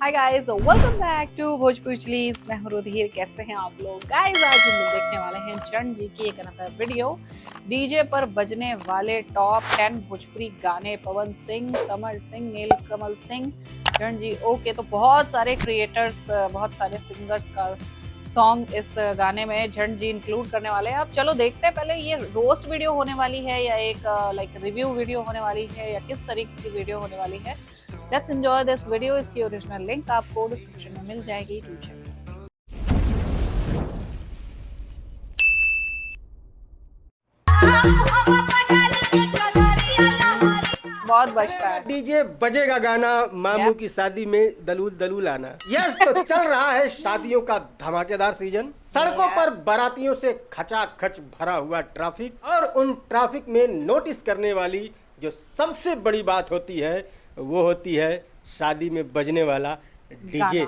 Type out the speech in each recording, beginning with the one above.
Hi guys, welcome back to Bhojpuri. मैं हूं रुधिर। कैसे हैं आप लोग गाइस? आज हम लोग देखने वाले हैं चरण जी की एक अनदर वीडियो। डीजे पर बजने वाले टॉप 10 भोजपुरी गाने। पवन सिंह, समर सिंह, नीलकमल सिंह, चरण जी। ओके, तो बहुत सारे क्रिएटर्स, बहुत सारे सिंगर्स का सॉन्ग इस गाने में चरण जी इंक्लूड करने वाले हैं। अब चलो देखते हैं, पहले ये रोस्ट वीडियो होने वाली है या एक लाइक रिव्यू वीडियो होने वाली है या किस तरीके की वीडियो होने वाली है। Let's enjoy this video. इसकी ओरिजिनल लिंक आपको डिस्क्रिप्शन में मिल जाएगी। Do check. बहुत बजता है डीजे बजेगा गाना मामू की शादी में दलूल दलूल आना। यस, तो चल रहा है शादियों का धमाकेदार सीजन। सड़कों पर बारातियों से खचाखच भरा हुआ ट्रैफिक, और उन ट्रैफिक में नोटिस करने वाली जो सबसे बड़ी बात होती है वो होती है शादी में बजने वाला डीजे।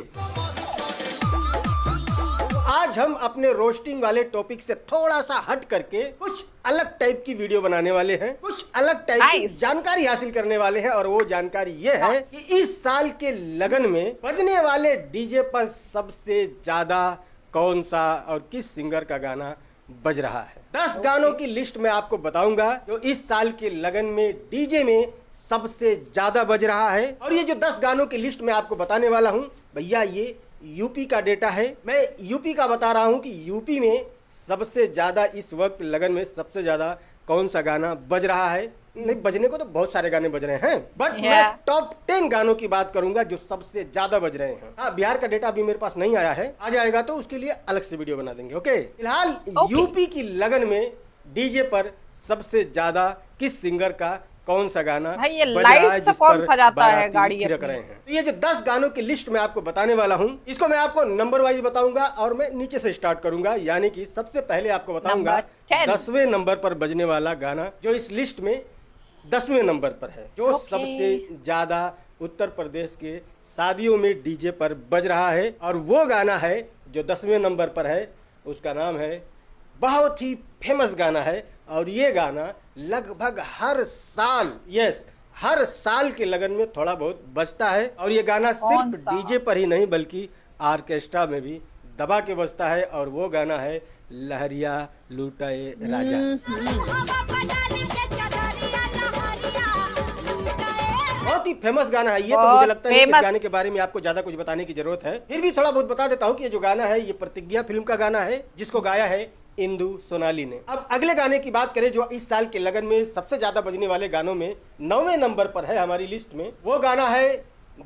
आज हम अपने रोस्टिंग वाले टॉपिक से थोड़ा सा हट करके कुछ अलग टाइप की वीडियो बनाने वाले हैं, कुछ अलग टाइप की जानकारी हासिल करने वाले हैं। और वो जानकारी ये है कि इस साल के लगन में बजने वाले डीजे पर सबसे ज्यादा कौन सा और किस सिंगर का गाना बज रहा है। 10 गानों की लिस्ट में आपको बताऊंगा जो इस साल के लगन में डीजे में सबसे ज्यादा बज रहा है। और ये जो 10 गानों की लिस्ट में आपको बताने वाला हूं भैया, ये यूपी का डेटा है। मैं यूपी का बता रहा हूं कि यूपी में सबसे ज्यादा इस वक्त लगन में सबसे ज्यादा कौन सा गाना बज रहा है। नहीं, बजने को तो बहुत सारे गाने बज रहे हैं, बट मैं टॉप 10 गानों की बात करूंगा जो सबसे ज्यादा बज रहे हैं। हाँ, बिहार का डेटा अभी मेरे पास नहीं आया है, आ जाएगा तो उसके लिए अलग से वीडियो बना देंगे। ओके, फिलहाल यूपी की लगन में डीजे पर सबसे ज्यादा किस सिंगर का कौन सा गाना ये लाइट से कौन सजाता है गाड़ी रख रहे हैं। तो ये जो 10 गानों की लिस्ट मैं आपको बताने वाला हूं, इसको मैं आपको नंबर वाइज बताऊंगा और मैं नीचे से स्टार्ट करूंगा। यानी कि सबसे पहले आपको बताऊंगा 10वें नंबर पर बजने वाला गाना जो इस लिस्ट में 10वें नंबर पर है, जो सबसे ज्यादा उत्तर प्रदेश के शादियों में डीजे पर बज रहा है। और वो गाना है जो 10वें नंबर पर है, उसका नाम है, बहुत ही फेमस गाना है। और ये गाना लगभग हर साल, यस, हर साल के लगन में थोड़ा बहुत बजता है। और ये गाना सिर्फ डीजे पर ही नहीं बल्कि ऑर्केस्ट्रा में भी दबा के बजता है। और वो गाना है लहरिया लूटाए राजा। बहुत ही फेमस गाना है ये, तो मुझे लगता है कि इस गाने के बारे में आपको ज्यादा कुछ बताने की जरूरत है। फिर भी थोड़ा बहुत बता देता हूँ कि ये जो गाना है ये प्रतिज्ञा फिल्म का गाना है, जिसको गाया है इंदु सोनाली ने। अब अगले गाने की बात करें जो इस साल के लगन में सबसे ज्यादा बजने वाले गानों में 9वें नंबर पर है हमारी लिस्ट में, वो गाना है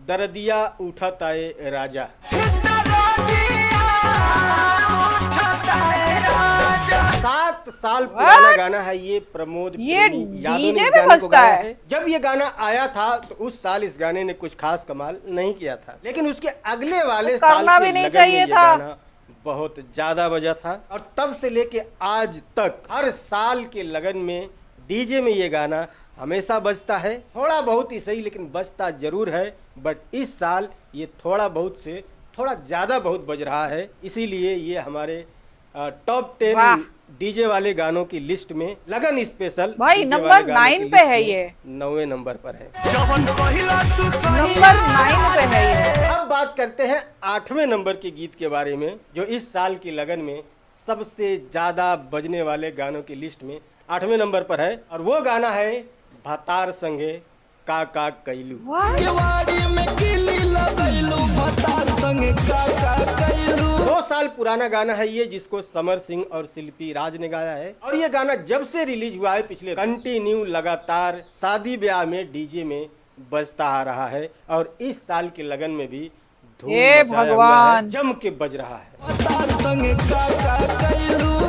दरदिया उठा ताए राजा। 7 साल पुराना गाना है ये, प्रमोद यादव ने इस गाने को गाया है। जब ये गाना आया था तो उस साल इस गाने ने कुछ खास कमाल नहीं किया था, लेकिन उसके अगले वाले साल के लगन में ये गाना बहुत ज्यादा बजा था। और तब से लेके आज तक हर साल के लगन में डीजे में ये गाना हमेशा बजता है। थोड़ा बहुत ही सही, लेकिन बजता जरूर है। बट इस साल ये थोड़ा बहुत से थोड़ा ज्यादा बहुत बज रहा है, इसीलिए ये हमारे टॉप 10 डीजे वाले गानों की लिस्ट में लगन स्पेशल भाई नंबर 9 पे है। ये 9वें नंबर पर है, नंबर 9 पे है ये। अब बात करते हैं 8वें नंबर के गीत के बारे में जो इस साल की लगन में सबसे ज्यादा बजने वाले गानों की लिस्ट में 8वें नंबर पर है। और वो गाना है भतार संगे का कैलू। 2 साल पुराना गाना है ये, जिसको समर सिंह और शिल्पी राज ने गाया है। और ये गाना जब से रिलीज हुआ है पिछले कंटिन्यू लगातार शादी ब्याह में डीजे में बजता आ रहा है। और इस साल के लगन में भी धूम मचाया हुआ है, जम के बज रहा है।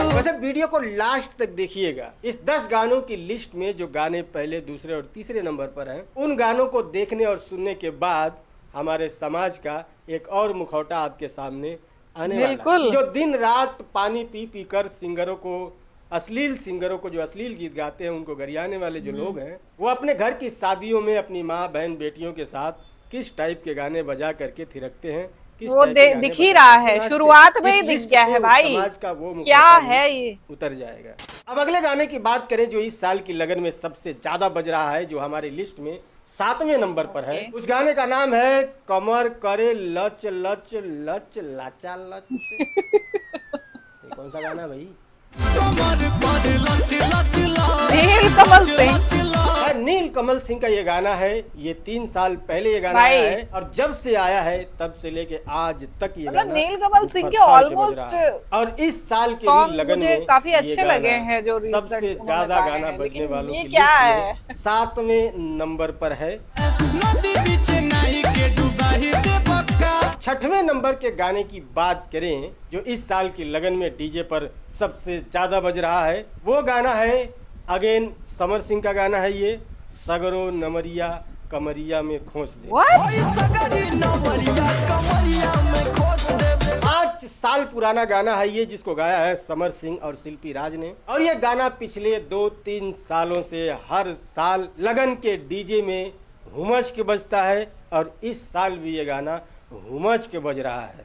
वैसे वीडियो को लास्ट तक देखिएगा। इस 10 गानों की लिस्ट में जो गाने पहले, दूसरे और तीसरे नंबर पर हैं, उन गानों को देखने और सुनने के बाद हमारे समाज का एक और मुखौटा आपके सामने आने वाला है। जो दिन रात पानी पी पी कर सिंगरों को, अश्लील सिंगरों को, जो अश्लील गीत गाते हैं उनको गरियाने वाले जो लोग हैं, वो अपने घर की शादियों में अपनी माँ बहन बेटियों के साथ किस टाइप के गाने बजा करके थिरकते हैं, वो दिख ही रहा है, शुरुआत में ही दिख गया है भाई। समाज का वो क्या है ये, उतर जाएगा। अब अगले गाने की बात करें जो इस साल की लगन में सबसे ज्यादा बज रहा है, जो हमारी लिस्ट में 7वें नंबर पर है। उस गाने का नाम है कमर करे लच लच लच लाचा लच। ये कौन सा गाना है भाई? नील कमल सिंह। नील कमल सिंह का ये गाना है। ये 3 साल पहले ये गाना आया है और जब से आया है तब से लेके आज तक ये गाना नील कमल सिंह के ऑलमोस्ट और इस साल के भी लगन में काफी अच्छे लगे हैं जो सबसे ज्यादा गाना बजने वालों की क्या है 7वें नंबर पर है। 6वें नंबर के गाने की बात करें जो इस साल की लगन में डीजे पर सबसे ज्यादा बज रहा है, वो गाना है अगेन समर सिंह का गाना है। ये सगरो नमरिया कमरिया में खोस दे। 5 साल पुराना गाना है ये, जिसको गाया है समर सिंह और शिल्पी राज ने। और ये गाना पिछले 2-3 सालों से हर साल लगन के डीजे में हुमच के बजता है और इस साल भी ये गाना हुमच के बज रहा है।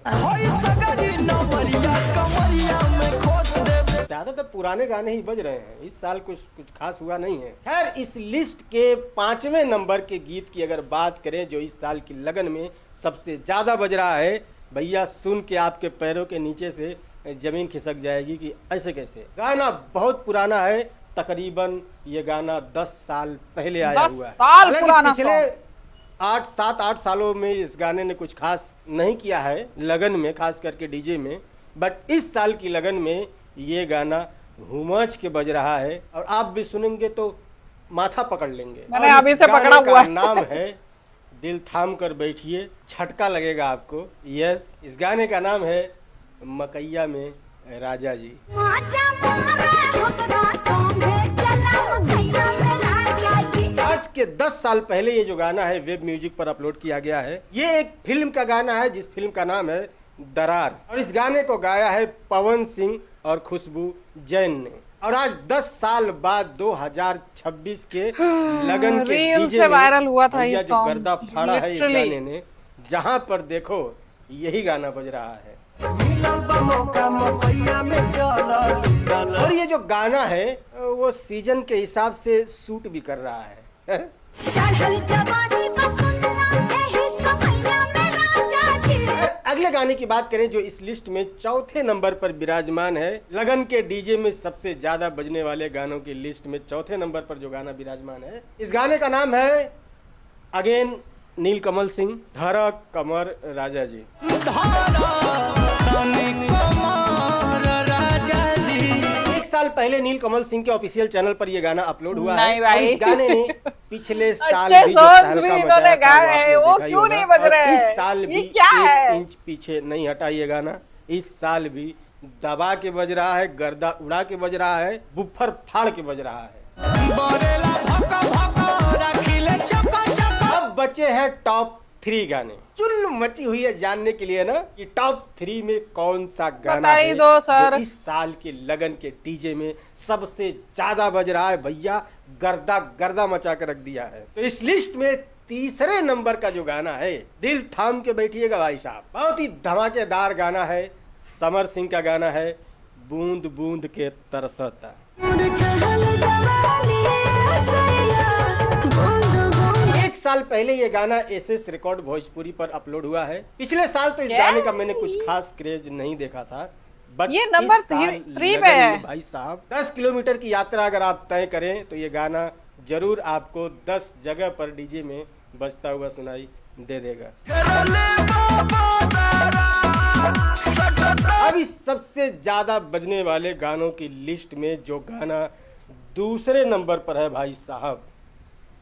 ज्यादातर पुराने गाने ही बज रहे हैं, इस साल कुछ खास हुआ नहीं है। खैर, इस लिस्ट के 5वें नंबर के गीत की अगर बात करें जो इस साल की लगन में सबसे ज्यादा बज रहा है, भैया सुन के आपके पैरों के नीचे से जमीन खिसक जाएगी कि ऐसे कैसे। गाना बहुत पुराना है, तकरीबन ये गाना 10 साल पहले आया हुआ है। पिछले 7-8 सालों में इस गाने ने कुछ खास नहीं किया है लगन में, खास करके डीजे में, बट इस साल की लगन में ये गाना हुमच के बज रहा है और आप भी सुनेंगे तो माथा पकड़ लेंगे। मैंने अभी से पकड़ा हुआ है। नाम है दिल थाम कर बैठिए, झटका लगेगा आपको। यस, इस गाने का नाम है मकैया में राजा जी। आज के 10 साल पहले ये जो गाना है वेब म्यूजिक पर अपलोड किया गया है। ये एक फिल्म का गाना है जिस फिल्म का नाम है दरार, और इस गाने को गाया है पवन सिंह और खुशबू जैन ने। और आज 10 साल बाद 2026 के लगन के डीजे में वायरल हुआ था ये जो गर्दा फाड़ा है इस गाने ने, जहां पर देखो यही गाना बज रहा है। और ये जो गाना है वो सीजन के हिसाब से सूट भी कर रहा है। अगले गाने की बात करें जो इस लिस्ट में 4थे नंबर पर विराजमान है, लगन के डीजे में सबसे ज्यादा बजने वाले गानों की लिस्ट में 4थे नंबर पर जो गाना विराजमान है, इस गाने का नाम है अगेन नील कमल सिंह, धारा कमर राजा जी। साल पहले नील कमल सिंह के ऑफिशियल चैनल पर ये गाना अपलोड हुआ है और इस गाने ने पिछले साल भी जो तहलका मचाया था वो क्यों नहीं बज रहे हैं। इस साल भी 1 इंच पीछे नहीं हटा ये गाना, इस साल भी दबा के बज रहा है, गर्दा उड़ा के बज रहा है, बुफर फाड़ के बज रहा है। अब बचे हैं टॉप 3 गाने। चुल मची हुई है जानने के लिए ना कि टॉप 3 में कौन सा गाना है दो सर। जो इस साल के लगन के डीजे में सबसे ज्यादा बज रहा है। भैया गर्दा गर्दा मचा के रख दिया है। तो इस लिस्ट में 3रे नंबर का जो गाना है, दिल थाम के बैठिएगा भाई साहब, बहुत ही धमाकेदार गाना है। समर सिंह का गाना है बूंद बूंद के तरसता। साल पहले ये गाना एसएस रिकॉर्ड भोजपुरी पर अपलोड हुआ है। पिछले साल तो इस गाने का मैंने कुछ खास क्रेज नहीं देखा था, बट ये नंबर 3 पे है भाई साहब। 10 किलोमीटर की यात्रा अगर आप तय करें तो ये गाना जरूर आपको 10 जगह पर डीजे में बजता हुआ सुनाई दे देगा। अभी सबसे ज्यादा बजने वाले गानों की लिस्ट में जो गाना 2रे नंबर पर है भाई साहब,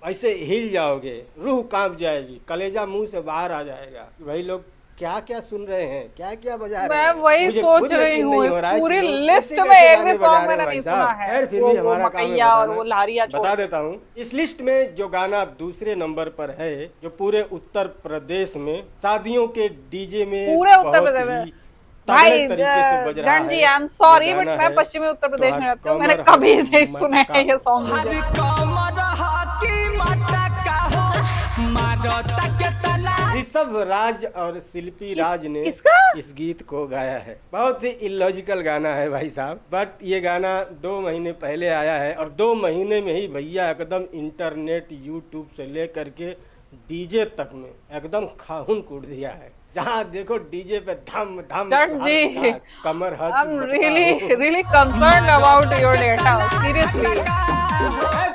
ऐसे हिल जाओगे, रूह कांप जाएगी, कलेजा मुंह से बाहर आ जाएगा। भाई लोग क्या क्या सुन रहे हैं, क्या क्या बजा रहे हैं। मैं वही सोच रही हूँ, इस पूरी लिस्ट में एक भी सॉन्ग मैंने नहीं सुना है। खैर फिर भी हमारा काम है और वो लारिया बता देता हूँ। इस लिस्ट में जो गाना 2रे नंबर पर है, जो पूरे उत्तर प्रदेश में शादियों के डीजे में पूरे उत्तर प्रदेश में भाई डन जी, आई एम सॉरी बट मैं पश्चिमी उत्तर प्रदेश में रहती हूँ, मैंने कभी नहीं सुने हैं ये सॉन्ग। ऋषभ राज और शिल्पी राज ने किसका? इस गीत को गाया है। बहुत ही इलॉजिकल गाना है भाई साहब, बट ये गाना 2 महीने पहले आया है और 2 महीने में ही भैया एकदम इंटरनेट, यूट्यूब से लेकर के डीजे तक में एकदम खाहुन कूट दिया है। जहाँ देखो डीजे पे धम धम जी, कमर हद। I'm really concerned about your data, seriously.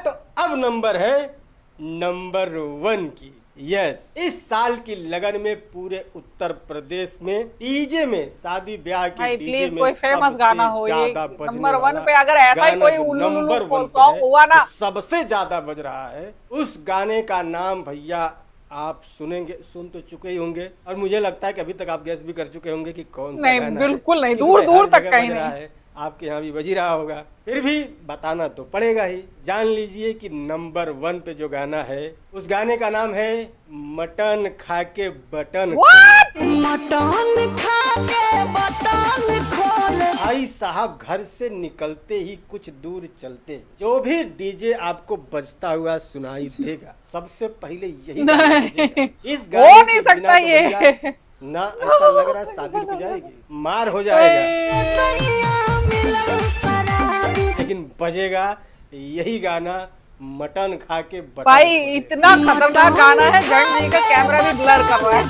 तो अब नंबर है नंबर 1 की। यस, इस साल की लगन में पूरे उत्तर प्रदेश में डीजे में, शादी ब्याह के डीजे में कोई फेमस गाना हो, ये नंबर 1 पे अगर ऐसा ही कोई उल्लू सॉन्ग हुआ ना, सबसे ज्यादा बज रहा है। उस गाने का नाम भैया आप सुनेंगे, सुन तो चुके ही होंगे और मुझे लगता है कि अभी तक आप गैस भी कर चुके होंगे कि कौन सा गाना है। बिल्कुल नहीं, दूर दूर तक कहीं नहीं है। आपके यहाँ भी बज ही रहा होगा, फिर भी बताना तो पड़ेगा ही। जान लीजिए कि नंबर 1 पे जो गाना है, उस गाने का नाम है मटन खा के बटन मटन खा के बटन खोल। भाई साहब, घर से निकलते ही कुछ दूर चलते जो भी डीजे आपको बजता हुआ सुनाई देगा, सबसे पहले यही गाना बजेगा। इस गाने हो नहीं सकता ये ना, ऐसा लग रहा है शादी रुक जाएगी, मार हो जाएगा, लेकिन बजेगा यही गाना मटन खा के बटन। भाई इतना खतरनाक गाना है, जन जी का कैमरा भी ब्लर कर रहा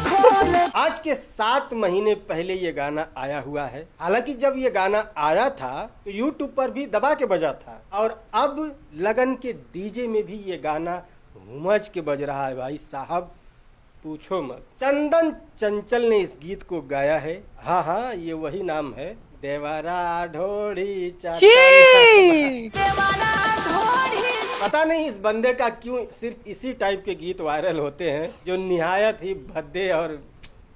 है। आज के 7 महीने पहले ये गाना आया हुआ है। हालांकि जब ये गाना आया था तो यूट्यूब पर भी दबा के बजा था और अब लगन के डीजे में भी ये गाना हुमच के बज रहा है। भाई साहब पूछो मत। चंदन चंचल ने इस गीत को गाया है। हाँ हाँ, ये वही नाम है, देवारा ढोड़ी पता नहीं इस बंदे का क्यों सिर्फ इसी टाइप के गीत वायरल होते हैं जो निहायत ही भद्दे और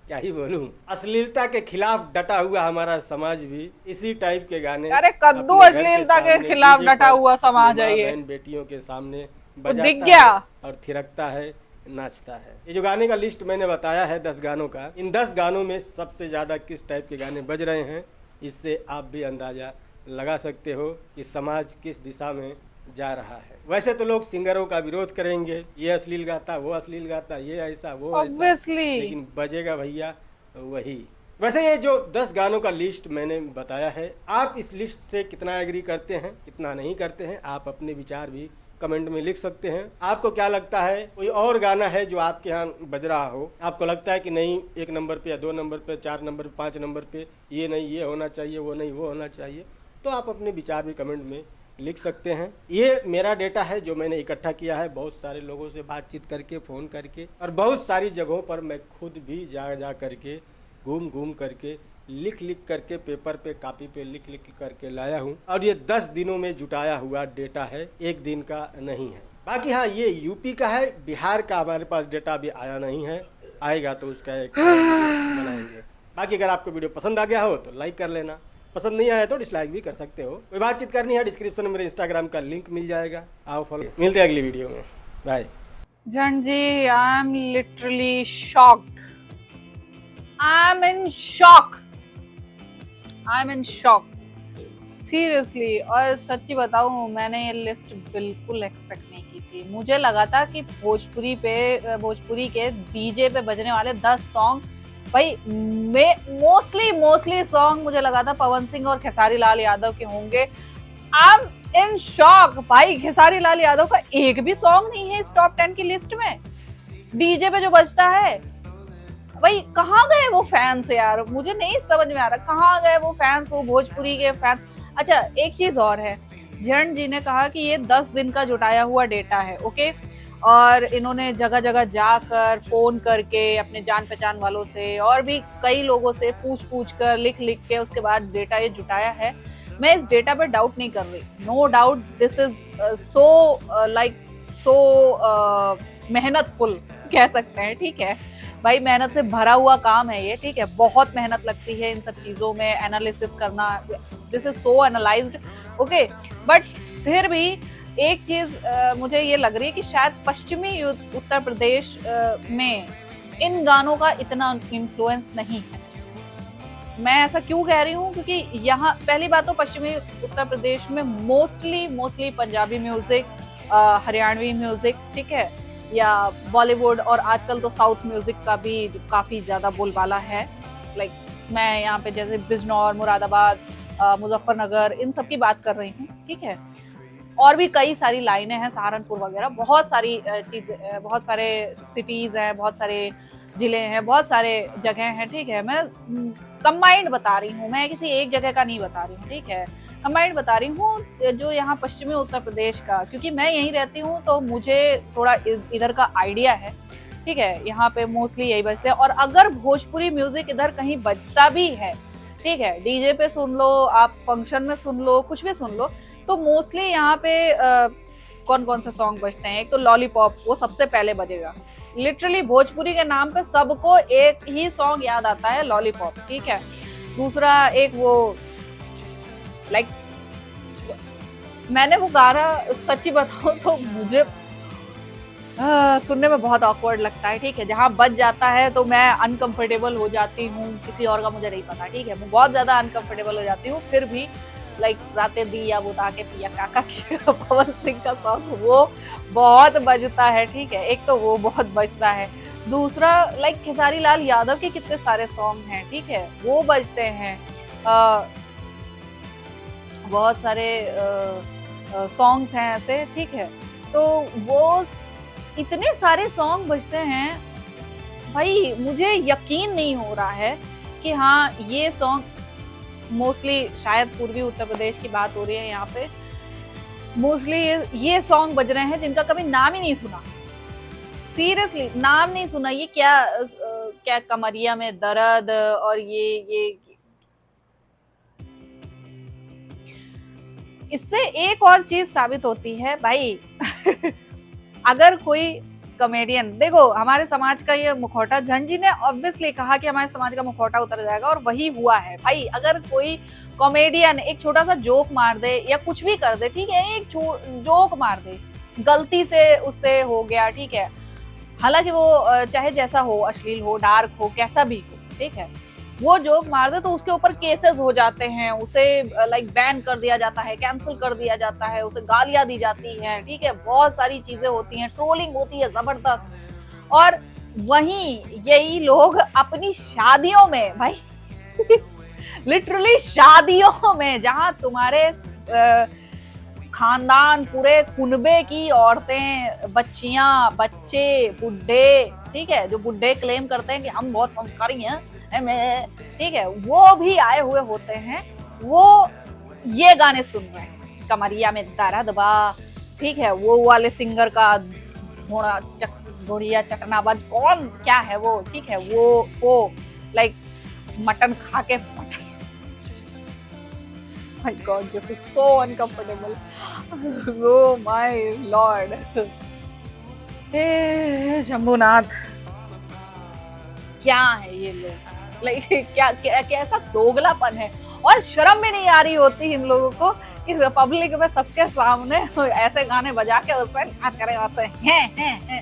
क्या ही बोलूं, अश्लीलता के खिलाफ डटा हुआ हमारा समाज भी इसी टाइप के गाने। अरे कद्दू अश्लीलता के खिलाफ डटा हुआ समाज है ये। बेटियों के सामने दिख गया और थिरकता है, नाचता है। ये जो गाने का लिस्ट मैंने बताया है 10 गानों का, इन 10 गानों में सबसे ज्यादा किस टाइप के गाने बज रहे हैं, इससे आप भी अंदाजा लगा सकते हो कि समाज किस दिशा में जा रहा है। वैसे तो लोग सिंगरों का विरोध करेंगे, ये अश्लील गाता, वो अश्लील गाता, ये ऐसा वो ऐसा, लेकिन बजेगा भैया वही। वैसे ये जो 10 गानों का लिस्ट मैंने बताया है, आप इस लिस्ट से कितना एग्री करते हैं, कितना नहीं करते हैं, आप अपने विचार भी कमेंट में लिख सकते हैं। आपको क्या लगता है, कोई और गाना है जो आपके यहाँ बज रहा हो, आपको लगता है कि नहीं 1 नंबर पे या 2 नंबर पे, 4 नंबर पे, 5 नंबर पे, ये नहीं ये होना चाहिए, वो नहीं वो होना चाहिए, तो आप अपने विचार भी कमेंट में लिख सकते हैं। ये मेरा डेटा है जो मैंने इकट्ठा किया है बहुत सारे लोगों से बातचीत करके, फोन करके, और बहुत सारी जगहों पर मैं खुद भी जा करके, घूम करके, लिख करके, पेपर पे, कॉपी पे लिख करके लाया हूँ। और ये 10 दिनों में जुटाया हुआ डेटा है, एक दिन का नहीं है। बाकी हाँ, ये यूपी का है, बिहार का हमारे पास डेटा भी आया नहीं है, आएगा तो उसका एक बनाएंगे। बाकी अगर आपको वीडियो पसंद आ गया हो तो लाइक कर लेना, पसंद नहीं आया तो डिसलाइक भी कर सकते हो। कोई बातचीत करनी है, डिस्क्रिप्शन में मेरे इंस्टाग्राम का लिंक मिल जाएगा, आओ फॉलो। मिलते हैं अगली वीडियो में, बाय। जन जी, I am literally shocked, I am in shock, I am in shock seriously. और सच्ची बताऊं, मैंने ये लिस्ट बिल्कुल एक्सपेक्ट नहीं की थी। मुझे लगा था कि भोजपुरी के डीजे पे बजने वाले 10 सॉन्ग, भाई मोस्टली सॉन्ग मुझे लगा था पवन सिंह और खेसारी लाल यादव के होंगे। आई एम इन शॉक भाई, खेसारी लाल यादव का एक भी सॉन्ग नहीं है इस टॉप 10 की लिस्ट में। डीजे पे जो बजता है, भाई कहाँ गए वो फैंस यार, मुझे नहीं समझ में आ रहा कहाँ गए वो फैंस, वो भोजपुरी के फैंस। अच्छा, एक चीज और है, जयंत जी ने कहा कि ये 10 दिन का जुटाया हुआ डेटा है, ओके, और इन्होंने जगह जगह जाकर, फोन करके, अपने जान पहचान वालों से और भी कई लोगों से पूछ कर, लिख के उसके बाद डेटा ये जुटाया है। मैं इस डेटा पर डाउट नहीं कर रही, no doubt this is so मेहनतफुल कह सकते हैं, ठीक है भाई, मेहनत से भरा हुआ काम है ये, ठीक है, बहुत मेहनत लगती है इन सब चीजों में, एनालिसिस करना, this is so analysed, okay. But फिर भी एक चीज मुझे ये लग रही है कि शायद पश्चिमी उत्तर प्रदेश में इन गानों का इतना इन्फ्लुएंस नहीं है। मैं ऐसा क्यों कह रही हूँ, क्योंकि यहाँ पहली बात तो पश्चिमी उत्तर प्रदेश में mostly Punjabi music, Haryanvi music, ठीक है, या बॉलीवुड और आजकल तो साउथ म्यूजिक का भी काफ़ी ज़्यादा बोलबाला है। लाइक मैं यहाँ पे जैसे बिजनौर, मुरादाबाद, मुजफ्फरनगर इन सब की बात कर रही हूँ, ठीक है। और भी कई सारी लाइनें हैं, सहारनपुर वगैरह, बहुत सारी चीज़ें, बहुत सारे सिटीज़ हैं, बहुत सारे ज़िले हैं, बहुत सारे जगह हैं, ठीक है। मैं कंबाइंड बता रही हूँ, मैं किसी एक जगह का नहीं बता रही हूँ, ठीक है। कंबाइंड बता रही हूँ जो यहाँ पश्चिमी उत्तर प्रदेश का, क्योंकि मैं यहीं रहती हूँ तो मुझे थोड़ा इधर का आइडिया है, ठीक है। यहाँ पे मोस्टली यही बजते हैं। और अगर भोजपुरी म्यूजिक इधर कहीं बजता भी है, ठीक है, डीजे पे सुन लो, आप फंक्शन में सुन लो, कुछ भी सुन लो, तो मोस्टली यहाँ पे कौन कौन से सॉन्ग बजते हैं। एक तो लॉलीपॉप, वो सबसे पहले बजेगा। लिटरली भोजपुरी के नाम पे सबको एक ही सॉन्ग याद आता है, लॉलीपॉप, ठीक है। दूसरा एक वो लाइक मैंने वो गाना सच्ची बताऊं तो मुझे सुनने में बहुत ऑकवर्ड लगता है, ठीक है। जहाँ बज जाता है तो मैं अनकंफर्टेबल हो जाती हूँ, किसी और का मुझे नहीं पता, ठीक है। मैं बहुत ज्यादा अनकंफर्टेबल हो जाती हूँ। फिर भी लाइक रातें दिया बुता के पिया काका की पवन सिंह का सॉन्ग वो बहुत बजता है, ठीक है। एक तो वो बहुत बजता है। दूसरा लाइक खेसारी लाल यादव के कितने सारे सॉन्ग हैं, ठीक है, वो बजते हैं। बहुत सारे सॉन्ग्स हैं ऐसे, ठीक है। तो वो इतने सारे सॉन्ग बजते हैं भाई, मुझे यकीन नहीं हो रहा है कि हाँ ये सॉन्ग मोस्टली, शायद पूर्वी उत्तर प्रदेश की बात हो रही है यहाँ पे, मोस्टली ये सॉन्ग बज रहे हैं जिनका कभी नाम ही नहीं सुना। सीरियसली नाम नहीं सुना। ये क्या कमरिया में दर्द और ये इससे एक और चीज साबित होती है भाई अगर कोई कॉमेडियन, देखो हमारे समाज का ये मुखौटा, झंड जी ने ऑब्वियसली कहा कि हमारे समाज का मुखौटा उतर जाएगा और वही हुआ है भाई। अगर कोई कॉमेडियन एक छोटा सा जोक मार दे या कुछ भी कर दे, ठीक है, एक जोक मार दे, गलती से उससे हो गया, ठीक है, हालांकि वो चाहे जैसा हो, अश्लील हो, डार्क हो, कैसा भी हो, ठीक है, वो जोक मार दे तो उसके ऊपर केसेस हो जाते हैं, उसे लाइक बैन कर दिया जाता है, कैंसिल कर दिया जाता है, उसे गालियां दी जाती हैं, ठीक है, बहुत सारी चीजें होती हैं, ट्रोलिंग होती है जबरदस्त। और वहीं यही लोग अपनी शादियों में भाई लिटरली शादियों में, जहां तुम्हारे खानदान, पूरे कुनबे की औरतें, बच्चियां, बच्चे, बुड्ढे, ठीक है, जो बुड्ढे क्लेम करते हैं कि हम बहुत संस्कारी हैं, ठीक है, वो भी आए हुए होते हैं, वो ये गाने सुन रहे हैं, कमरिया में दर्द बा, ठीक है, वो वाले सिंगर का घोड़िया चटनाबाज कौन क्या है वो, ठीक है, वो लाइक मटन खा के My God, this is so uncomfortable. Oh my Lord. हे शंभुनाथ, क्या है ये लोग, लाइक क्या कैसा दोगलापन है। और शर्म भी नहीं आ रही होती इन लोगों को कि पब्लिक में सबके सामने ऐसे गाने बजा के उस पर नाच रहे होते हैं।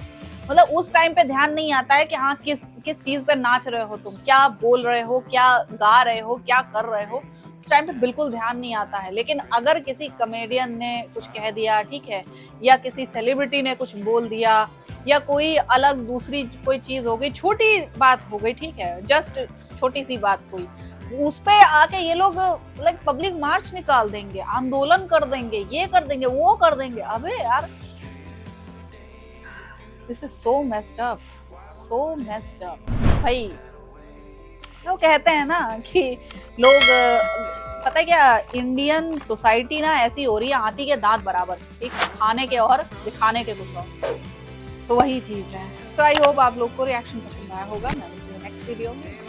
मतलब उस टाइम पे ध्यान नहीं आता है कि हाँ किस चीज पे नाच रहे हो तुम, क्या बोल रहे हो, क्या गा रहे हो, क्या कर रहे हो, उस टाइम पे बिल्कुल ध्यान नहीं आता है। लेकिन अगर किसी कॉमेडियन ने कुछ कह दिया, ठीक है, या किसी सेलिब्रिटी ने कुछ बोल दिया, या कोई अलग दूसरी कोई चीज हो गई, छोटी बात हो गई, ठीक है, जस्ट छोटी सी बात कोई, उस पे आके ये लोग लाइक पब्लिक मार्च निकाल देंगे, आंदोलन कर देंगे, ये कर देंगे, वो कर देंगे। अबे यार, this is so messed up, so messed up भाई। वो कहते हैं ना कि लोग, पता है क्या, इंडियन सोसाइटी ना ऐसी हो रही है हाथी के दांत बराबर, एक खाने के और दिखाने के कुछ और, तो वही चीज है। सो आई होप आप लोग को रिएक्शन पसंद आया होगा। मैं नेक्स्ट वीडियो में